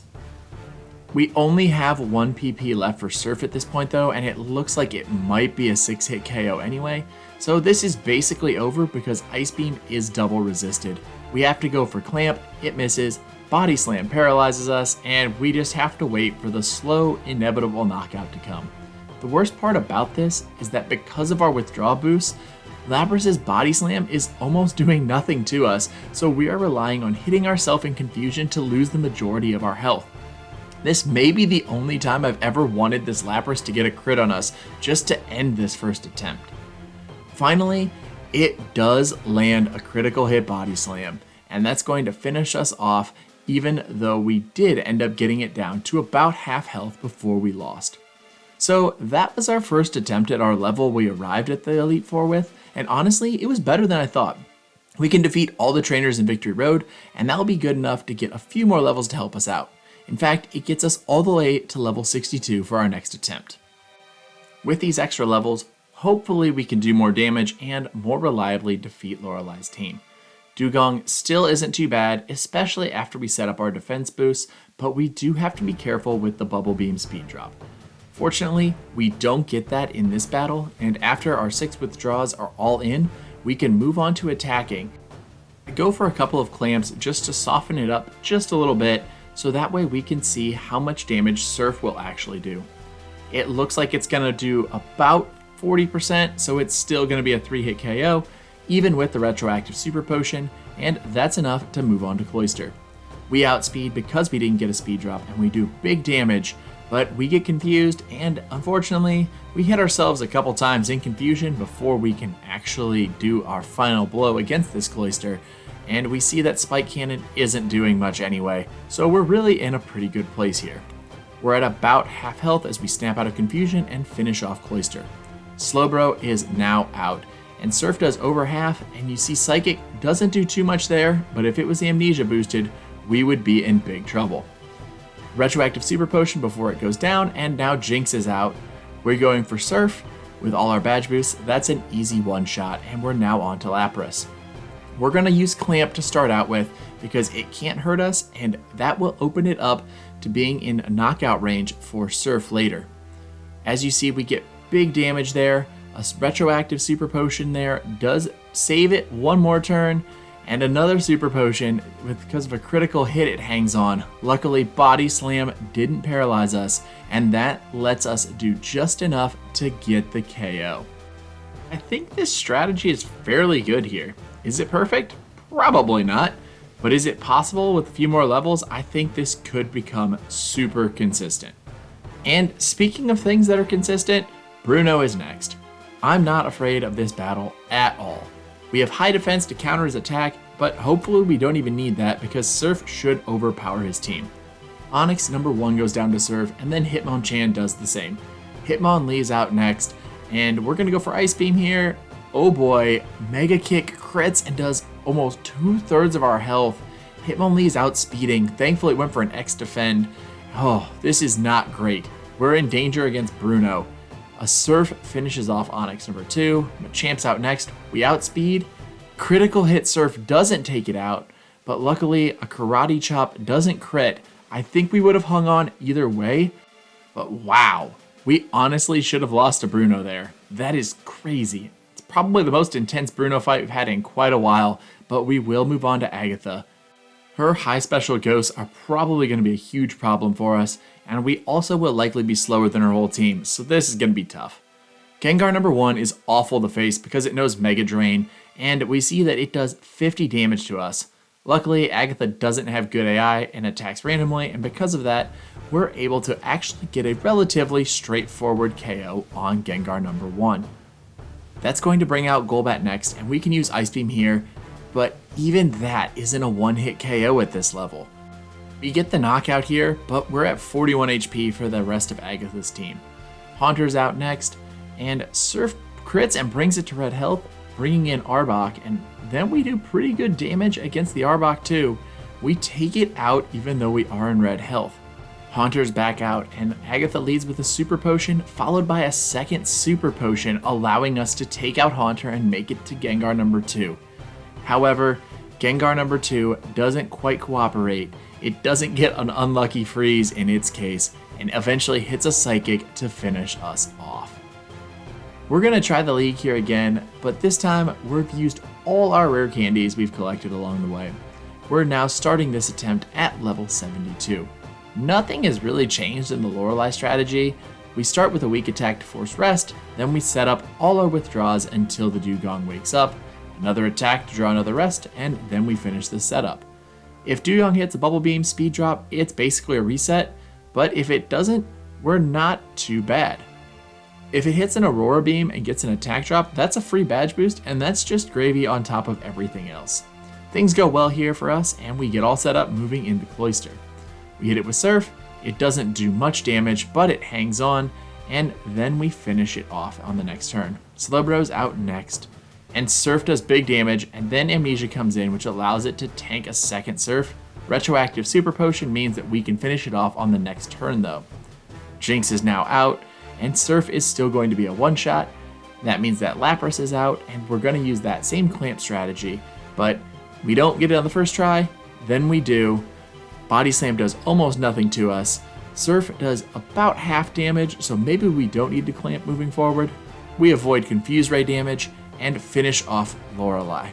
We only have 1 PP left for Surf at this point though, and it looks like it might be a 6-hit KO anyway, so this is basically over because Ice Beam is double resisted. We have to go for Clamp, it misses, Body Slam paralyzes us, and we just have to wait for the slow, inevitable knockout to come. The worst part about this is that because of our withdrawal boost, Labras's Body Slam is almost doing nothing to us, so we are relying on hitting ourselves in confusion to lose the majority of our health. This may be the only time I've ever wanted this Lapras to get a crit on us just to end this first attempt. Finally, it does land a critical hit body slam, and that's going to finish us off even though we did end up getting it down to about half health before we lost. So that was our first attempt at our level we arrived at the Elite Four with, and honestly, it was better than I thought. We can defeat all the trainers in Victory Road, and that'll be good enough to get a few more levels to help us out. In fact, it gets us all the way to level 62 for our next attempt. With these extra levels, hopefully we can do more damage and more reliably defeat Lorelei's team. Dewgong still isn't too bad, especially after we set up our defense boosts, but we do have to be careful with the Bubble Beam speed drop. Fortunately, we don't get that in this battle, and after our 6 withdraws are all in, we can move on to attacking. I go for a couple of clamps just to soften it up just a little bit, so that way we can see how much damage Surf will actually do. It looks like it's going to do about 40%, so it's still going to be a 3-hit KO, even with the retroactive Super Potion, and that's enough to move on to Cloyster. We outspeed because we didn't get a speed drop, and we do big damage, but we get confused, and unfortunately, we hit ourselves a couple times in confusion before we can actually do our final blow against this Cloyster, and we see that Spike Cannon isn't doing much anyway, so we're really in a pretty good place here. We're at about half health as we snap out of confusion and finish off Cloyster. Slowbro is now out, and Surf does over half, and you see Psychic doesn't do too much there, but if it was Amnesia boosted, we would be in big trouble. Retroactive Super Potion before it goes down, and now Jinx is out. We're going for Surf. With all our badge boosts, that's an easy one-shot, and we're now on to Lapras. We're going to use Clamp to start out with because it can't hurt us, and that will open it up to being in knockout range for Surf later. As you see, we get big damage there. A retroactive Super Potion there does save it one more turn, and another Super Potion, because of a critical hit it hangs on. Luckily, Body Slam didn't paralyze us, and that lets us do just enough to get the KO. I think this strategy is fairly good here. Is it perfect? Probably not. But is it possible with a few more levels? I think this could become super consistent. And speaking of things that are consistent, Bruno is next. I'm not afraid of this battle at all. We have high defense to counter his attack, but hopefully we don't even need that because Surf should overpower his team. Onix number 1 goes down to Surf, and then Hitmonchan does the same. Hitmonlee's out next, and we're going to go for Ice Beam here. Oh boy, Mega Kick crits and does almost 2/3 of our health. Hitmonlee's outspeeding. Thankfully it went for an X defend. Oh, this is not great. We're in danger against Bruno. A Surf finishes off Onix number 2. Machamp's out next. We outspeed. Critical hit Surf doesn't take it out, but luckily a Karate Chop doesn't crit. I think we would have hung on either way, but wow. We honestly should have lost to Bruno there. That is crazy. It's probably the most intense Bruno fight we've had in quite a while, but we will move on to Agatha. Her high special ghosts are probably going to be a huge problem for us, and we also will likely be slower than her whole team, so this is going to be tough. Gengar number 1 is awful to face because it knows Mega Drain, and we see that it does 50 damage to us. Luckily, Agatha doesn't have good AI and attacks randomly, and because of that, we're able to actually get a relatively straightforward KO on Gengar number 1. That's going to bring out Golbat next, and we can use Ice Beam here, but even that isn't a one-hit KO at this level. We get the knockout here, but we're at 41 HP for the rest of Agatha's team. Haunter's out next, and Surf crits and brings it to red health, bringing in Arbok, and then we do pretty good damage against the Arbok too. We take it out even though we are in red health. Haunter's back out, and Agatha leads with a Super Potion, followed by a second Super Potion, allowing us to take out Haunter and make it to Gengar number 2. However, Gengar number 2 doesn't quite cooperate. It doesn't get an unlucky freeze in its case, and eventually hits a Psychic to finish us off. We're going to try the league here again, but this time we've used all our rare candies we've collected along the way. We're now starting this attempt at level 72. Nothing has really changed in the Lorelei strategy. We start with a weak attack to force rest, then we set up all our withdraws until the Dewgong wakes up, another attack to draw another rest, and then we finish the setup. If Dewgong hits a Bubble Beam speed drop, it's basically a reset, but if it doesn't, we're not too bad. If it hits an Aurora Beam and gets an attack drop, that's a free badge boost, and that's just gravy on top of everything else. Things go well here for us, and we get all set up moving into Cloyster. We hit it with Surf, it doesn't do much damage, but it hangs on, and then we finish it off on the next turn. Slowbro's out next, and Surf does big damage, and then Amnesia comes in, which allows it to tank a second Surf. Retroactive Super Potion means that we can finish it off on the next turn though. Jinx is now out, and Surf is still going to be a one-shot. That means that Lapras is out, and we're going to use that same clamp strategy, but we don't get it on the first try, then we do. Body Slam does almost nothing to us. Surf does about half damage, so maybe we don't need to clamp moving forward. We avoid Confuse Ray damage and finish off Lorelei.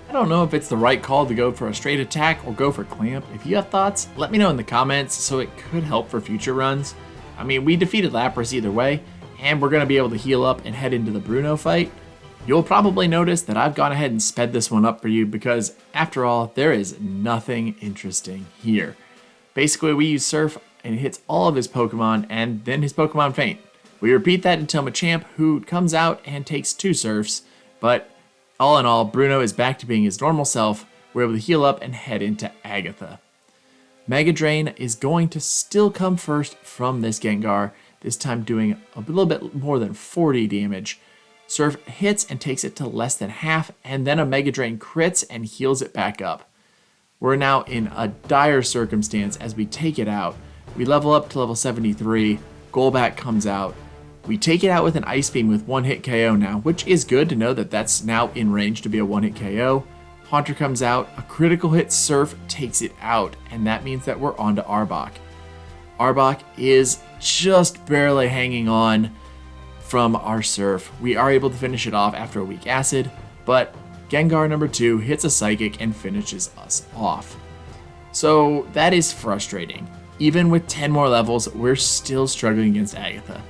I don't know if it's the right call to go for a straight attack or go for clamp. If you have thoughts, let me know in the comments so it could help for future runs. I mean, we defeated Lapras either way, and we're going to be able to heal up and head into the Bruno fight. You'll probably notice that I've gone ahead and sped this one up for you because, after all, there is nothing interesting here. Basically, we use Surf and it hits all of his Pokemon, and then his Pokemon faint. We repeat that until Machamp, who comes out and takes 2 Surfs, but all in all, Bruno is back to being his normal self. We're able to heal up and head into Agatha. Mega Drain is going to still come first from this Gengar, this time doing a little bit more than 40 damage. Surf hits and takes it to less than half, and then a Mega Drain crits and heals it back up. We're now in a dire circumstance as we take it out. We level up to level 73, Golbat comes out. We take it out with an Ice Beam with 1-hit KO now, which is good to know that that's now in range to be a 1-hit KO. Haunter comes out, a critical hit Surf takes it out, and that means that we're on to Arbok. Arbok is just barely hanging on from our Surf. We are able to finish it off after a weak Acid, but Gengar number 2 hits a Psychic and finishes us off. So that is frustrating. Even with 10 more levels, we're still struggling against Agatha.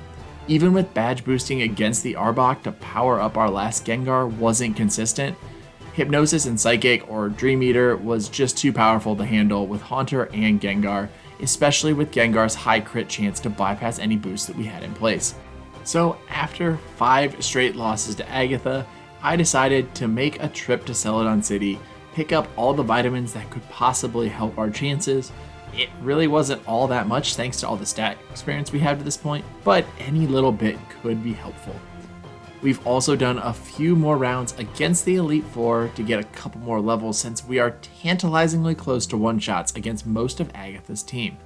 Even with badge boosting against the Arbok to power up our last Gengar wasn't consistent. Hypnosis and Psychic or Dream Eater was just too powerful to handle with Haunter and Gengar, especially with Gengar's high crit chance to bypass any boosts that we had in place. So after 5 straight losses to Agatha, I decided to make a trip to Celadon City, pick up all the vitamins that could possibly help our chances. It really wasn't all that much thanks to all the stat experience we had to this point, but any little bit could be helpful. We've also done a few more rounds against the Elite Four to get a couple more levels since we are tantalizingly close to one-shots against most of Agatha's team.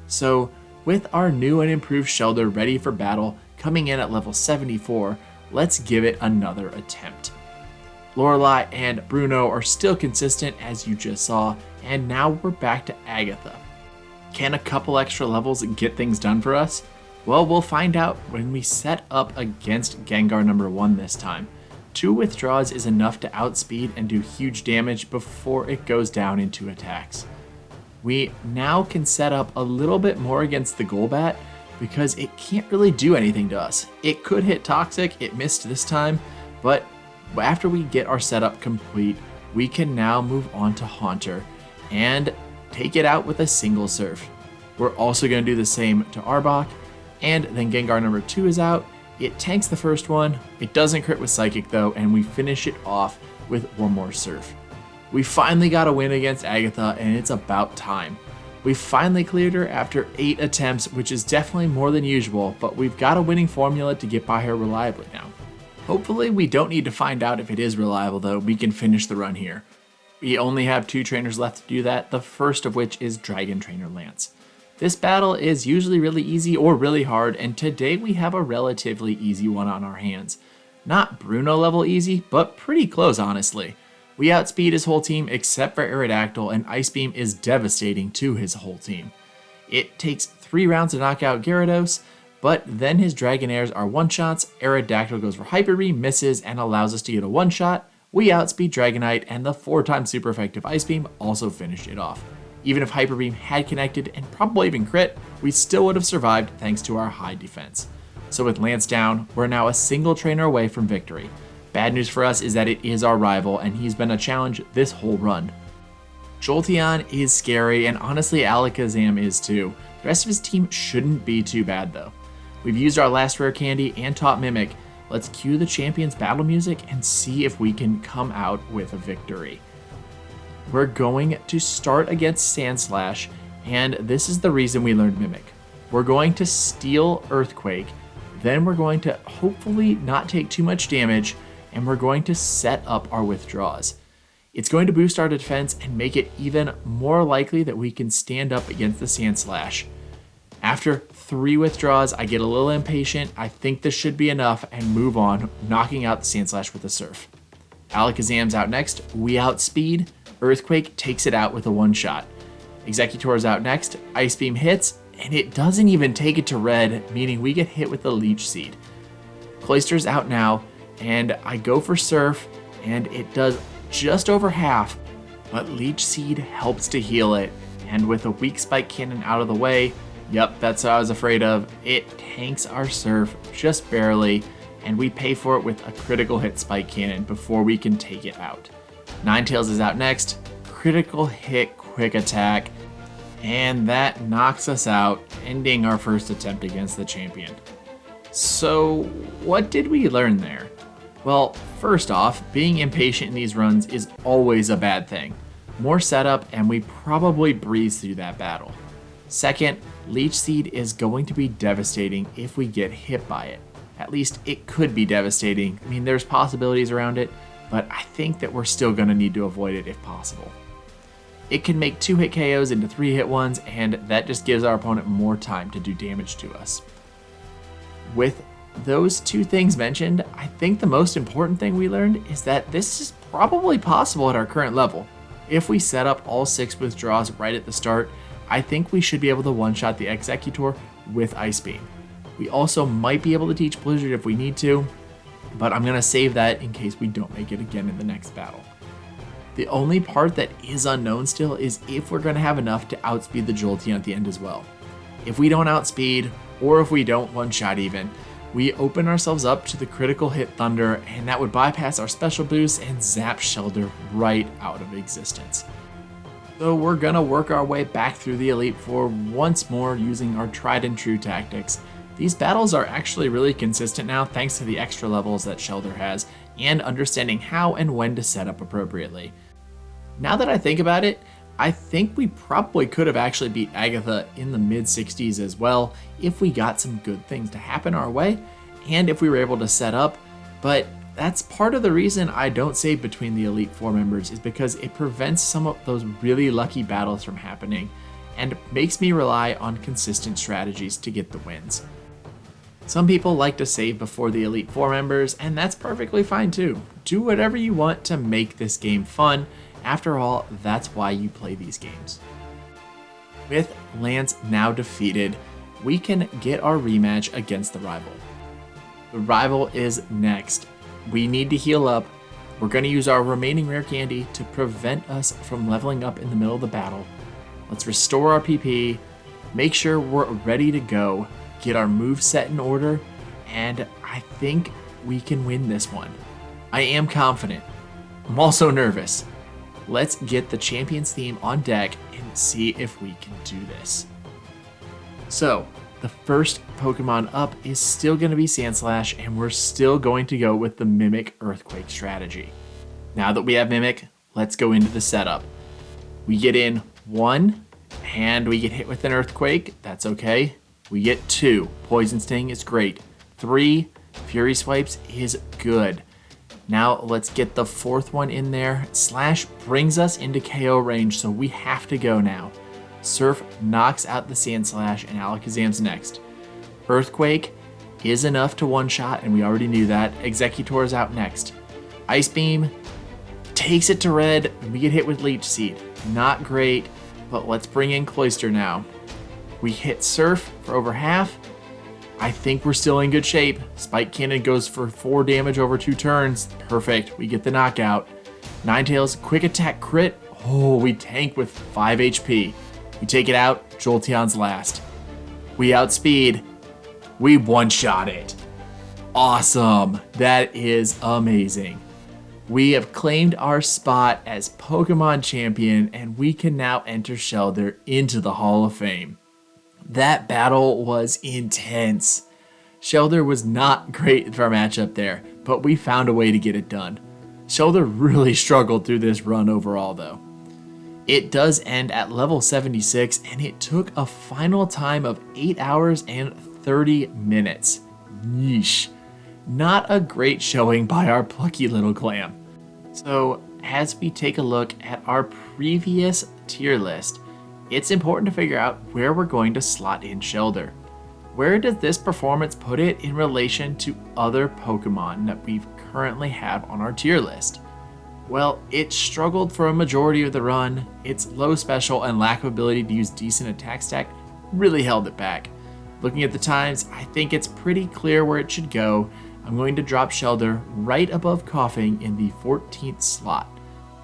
So with our new and improved Shellder ready for battle, coming in at level 74, let's give it another attempt. Lorelei and Bruno are still consistent as you just saw, and now we're back to Agatha. Can a couple extra levels get things done for us? Well, we'll find out when we set up against Gengar number 1 this time. 2 withdraws is enough to outspeed and do huge damage before it goes down into attacks. We now can set up a little bit more against the Golbat because it can't really do anything to us. It could hit Toxic, it missed this time, but after we get our setup complete, we can now move on to Haunter and take it out with a single Surf. We're also going to do the same to Arbok, and then Gengar number 2 is out. It tanks the first one, it doesn't crit with Psychic though, and we finish it off with one more Surf. We finally got a win against Agatha, and it's about time. We finally cleared her after 8 attempts, which is definitely more than usual, but we've got a winning formula to get by her reliably now. Hopefully we don't need to find out if it is reliable though, we can finish the run here. We only have 2 trainers left to do that, the first of which is Dragon Trainer Lance. This battle is usually really easy or really hard, and today we have a relatively easy one on our hands. Not Bruno level easy, but pretty close honestly. We outspeed his whole team except for Aerodactyl, and Ice Beam is devastating to his whole team. It takes 3 rounds to knock out Gyarados, but then his Dragonairs are one-shots, Aerodactyl goes for Hyper Beam, misses, and allows us to get a one-shot. We outspeed Dragonite, and the 4-time super effective Ice Beam also finished it off. Even if Hyper Beam had connected and probably even crit, we still would have survived thanks to our high defense. So with Lance down, we're now a single trainer away from victory. Bad news for us is that it is our rival, and he's been a challenge this whole run. Jolteon is scary, and honestly Alakazam is too. The rest of his team shouldn't be too bad though. We've used our last rare candy and taught Mimic. Let's cue the champion's battle music and see if we can come out with a victory. We're going to start against Sandslash, and this is the reason we learned Mimic. We're going to steal Earthquake, then we're going to hopefully not take too much damage, and we're going to set up our withdraws. It's going to boost our defense and make it even more likely that we can stand up against the Sandslash. After 3 withdraws, I get a little impatient. I think this should be enough and move on, knocking out the Sandslash with a Surf. Alakazam's out next. We outspeed. Earthquake takes it out with a one-shot. Exeggutor's out next. Ice Beam hits, and it doesn't even take it to red, meaning we get hit with the Leech Seed. Cloyster's out now, and I go for Surf, and it does just over half, but Leech Seed helps to heal it, and with a weak Spike Cannon out of the way, yep, that's what I was afraid of, it tanks our Surf just barely, and we pay for it with a critical hit Spike Cannon before we can take it out. Ninetales is out next, critical hit Quick Attack, and that knocks us out, ending our first attempt against the champion. So what did we learn there? Well, first off, being impatient in these runs is always a bad thing. More setup and we probably breeze through that battle. Second, Leech Seed is going to be devastating if we get hit by it. At least it could be devastating. I mean, there's possibilities around it, but I think that we're still going to need to avoid it if possible. It can make 2-hit KOs into 3-hit ones, and that just gives our opponent more time to do damage to us. With those 2 things mentioned, I think the most important thing we learned is that this is probably possible at our current level. If we set up all 6 withdraws right at the start, I think we should be able to one-shot the Exeggutor with Ice Beam. We also might be able to teach Blizzard if we need to, but I'm going to save that in case we don't make it again in the next battle. The only part that is unknown still is if we're going to have enough to outspeed the Jolteon at the end as well. If we don't outspeed, or if we don't one-shot even, we open ourselves up to the critical hit Thunder, and that would bypass our special boost and zap Shellder right out of existence. So we're going to work our way back through the Elite Four once more using our tried and true tactics. These battles are actually really consistent now thanks to the extra levels that Shellder has and understanding how and when to set up appropriately. Now that I think about it, I think we probably could have actually beat Agatha in the mid-60s as well if we got some good things to happen our way and if we were able to set up, but that's part of the reason I don't save between the Elite Four members is because it prevents some of those really lucky battles from happening and makes me rely on consistent strategies to get the wins. Some people like to save before the Elite Four members, and that's perfectly fine too. Do whatever you want to make this game fun. After all, that's why you play these games. With Lance now defeated, we can get our rematch against the rival. The rival is next. We need to heal up. We're going to use our remaining rare candy to prevent us from leveling up in the middle of the battle. Let's restore our PP, make sure we're ready to go, get our moves set in order, and I think we can win this one. I am confident. I'm also nervous. Let's get the champion's theme on deck and see if we can do this. So, the first Pokemon up is still going to be Sandslash, and we're still going to go with the Mimic Earthquake strategy. Now that we have Mimic, let's go into the setup. We get in 1, and we get hit with an Earthquake. That's okay. We get 2. Poison Sting is great. 3. Fury Swipes is good. Now let's get the 4th one in there. Slash brings us into KO range, so we have to go now. Surf knocks out the Sandslash, and Alakazam's next. Earthquake is enough to one-shot, and we already knew that. Exeggutor is out next. Ice Beam takes it to red, and we get hit with Leech Seed. Not great, but let's bring in Cloyster now. We hit Surf for over half. I think we're still in good shape. Spike Cannon goes for 4 damage over 2 turns. Perfect, we get the knockout. Ninetales, quick attack crit. Oh, we tank with 5 HP. We take it out, Jolteon's last. We outspeed. We one-shot it. Awesome, that is amazing. We have claimed our spot as Pokemon champion, and we can now enter Shellder into the Hall of Fame. That battle was intense. Shellder was not great for our matchup there, but we found a way to get it done. Shellder really struggled through this run overall though. It does end at level 76 and it took a final time of 8 hours and 30 minutes. Yeesh. Not a great showing by our plucky little clam. So as we take a look at our previous tier list, it's important to figure out where we're going to slot in Shellder. Where does this performance put it in relation to other Pokemon that we currently have on our tier list? Well, it struggled for a majority of the run. Its low special and lack of ability to use decent attack stack really held it back. Looking at the times, I think it's pretty clear where it should go. I'm going to drop Shellder right above Coughing in the 14th slot.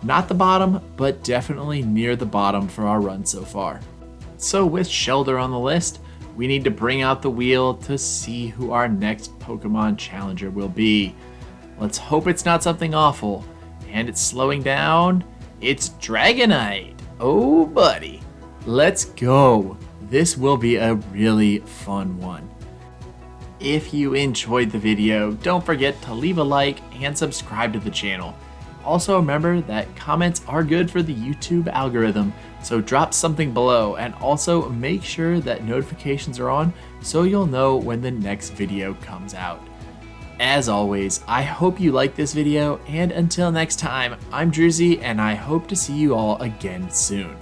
Not the bottom, but definitely near the bottom for our run so far. So with Shellder on the list, we need to bring out the wheel to see who our next Pokemon challenger will be. Let's hope it's not something awful. And it's slowing down. It's Dragonite. Oh, buddy. Let's go. This will be a really fun one. If you enjoyed the video, don't forget to leave a like and subscribe to the channel. Also remember that comments are good for the YouTube algorithm, so drop something below and also make sure that notifications are on so you'll know when the next video comes out. As always, I hope you liked this video, and until next time, I'm Droozee and I hope to see you all again soon.